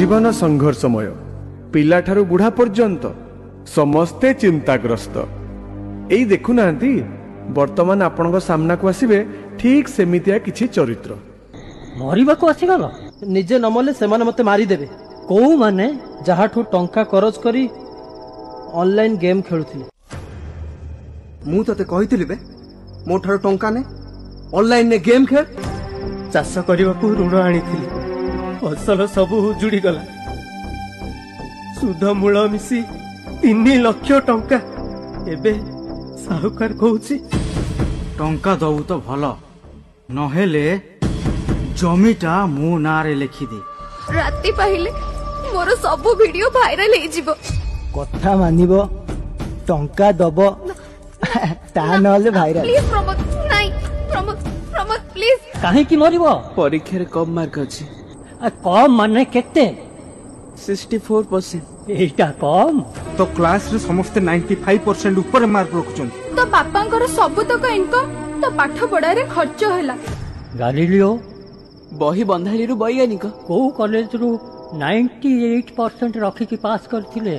जीवन संघर्षमय पिलाठारू बुढ़ा पर्यंत समस्ते चिंताग्रस्त एई देखुना वर्तमान आपण सामना को आसबे ठीक सेमितिया किछि चरित्र मरिबा को आसीगल निजे नमले से मते मारिदेबे कौ माने जहाठू टंका खरच करी ऑनलाइन गेम खेलुथिले मु तते कहितली बे मोठार टंका ने ऑनलाइन ने गेम खेल चाष करने को ऋण आनी फसल सब उजुड़ी गला सुध मूल मिसी 3 लाख टंका एबे साहुकार कहूची टंका दबु तो भल नहेले जमीटा मो नारे लिखि दे राति पाहिले मोर सब वीडियो वायरल हे जिवो कथा मानिबो टंका दबो ता नले भाइराल प्लीज प्रमोद नाही प्रमोद प्रमोद प्लीज काहे की मरिबो परीक्षा रे कम मार्क अछि कम माने केते 64% एटा कम तो क्लास रे समस्त 95% ऊपर मार्क रखुचन तो पापांकर सब तक इनकम तो पाठ पढ़ा रे खर्च होला गालिलियो बही बंधाली रु वैज्ञानिक को कॉलेज रु 98% रखी की पास करथिले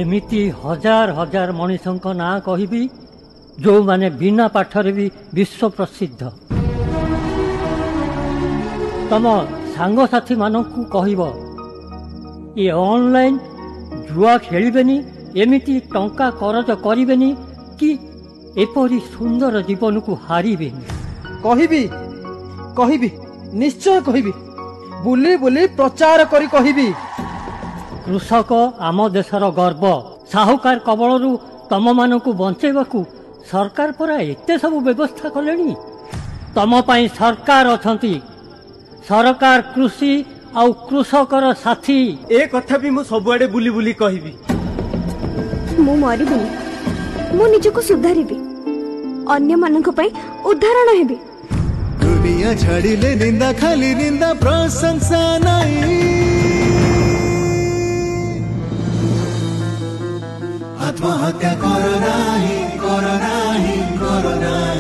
एमिति हजार हजार मनीषंक ना कहिबी जो माने बिना पाठरे भी विश्व प्रसिद्ध तम सांग साथी मानकु कहिबो ये ऑनलाइन जुआ खेलिबेनी एमिति टंका खरच करिबेनी कि एपरी सुंदर जीवन को हारिबेनी कहिबी कहिबी निश्चय कहिबी बुली बुली प्रचार करी कहिबी कृषक आम देशर गर्व साहुकार कबलरू तम मानकु बंचेबाकू सरकार परा एते सब व्यवस्था कलेनी तम पाई सरकार अछंती सरकार कृषि आउ कृषकर साथी ए कथा भी मु सबुआडे बुली बुली कहिबी मु मरिबिनी मु निजको सुधारिबी अन्य मानक पई उदाहरण हेबी दुनिया छाड़िले निंदा खाली निंदा प्रशंसा नहीं आत्महत्या करो नाही करो नाही करो नाही